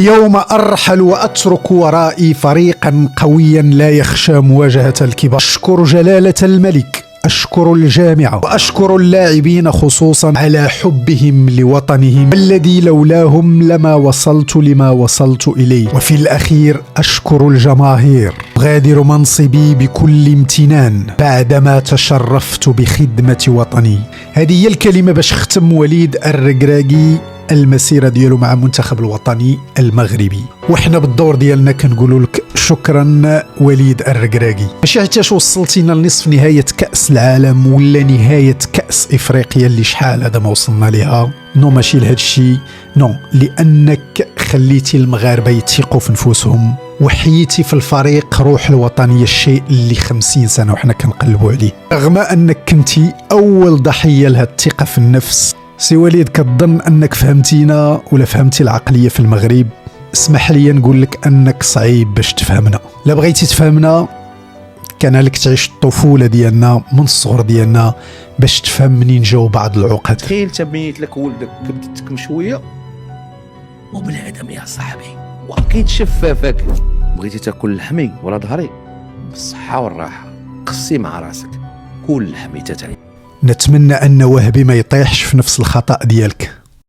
اليوم أرحل وأترك ورائي فريقا قويا لا يخشى مواجهة الكبار. أشكر جلالة الملك، أشكر الجامعة، وأشكر اللاعبين خصوصا على حبهم لوطنهم الذي لولاهم لما وصلت لما وصلت إليه. وفي الأخير أشكر الجماهير. أغادر منصبي بكل امتنان بعدما تشرفت بخدمة وطني. هذه هي الكلمة باش ختم وليد الركراكي المسيرة ديالو مع المنتخب الوطني المغربي. وحنا بالدور ديالنا كنقولوا لك شكرا وليد الركراكي. ماشي حتى وصلتينا لنصف نهاية كأس العالم ولا نهاية كأس إفريقيا اللي شحال هذا ما وصلنا لها، نو ماشي لهذا الشيء، نو لأنك خليتي المغاربة يتيقوا في نفوسهم وحيتي في الفريق روح الوطنية، الشيء اللي 50 سنة وحنا كنقلبوا عليه. رغم أنك كنتي أول ضحية لها الثقة في النفس سي وليد، كتظن أنك فهمتينا ولا فهمتي العقلية في المغرب. اسمح لي نقول لك أنك صعيب باش تفهمنا. لا بغيتي تفهمنا كان لك تعيش الطفولة ديالنا من الصغر ديالنا باش تفهم منين جاو بعض العقد. تخيل تبنيت لك ولدك كبدتك مشوية وبالعدم يا صاحبي، واكيد شفافك بغيتي تاكل لحمي ولا ظهري بالصحة والراحة، قصي مع راسك كل لحمي تتعي. نتمنى أن وهبي ما يطيحش في نفس الخطأ ديالك.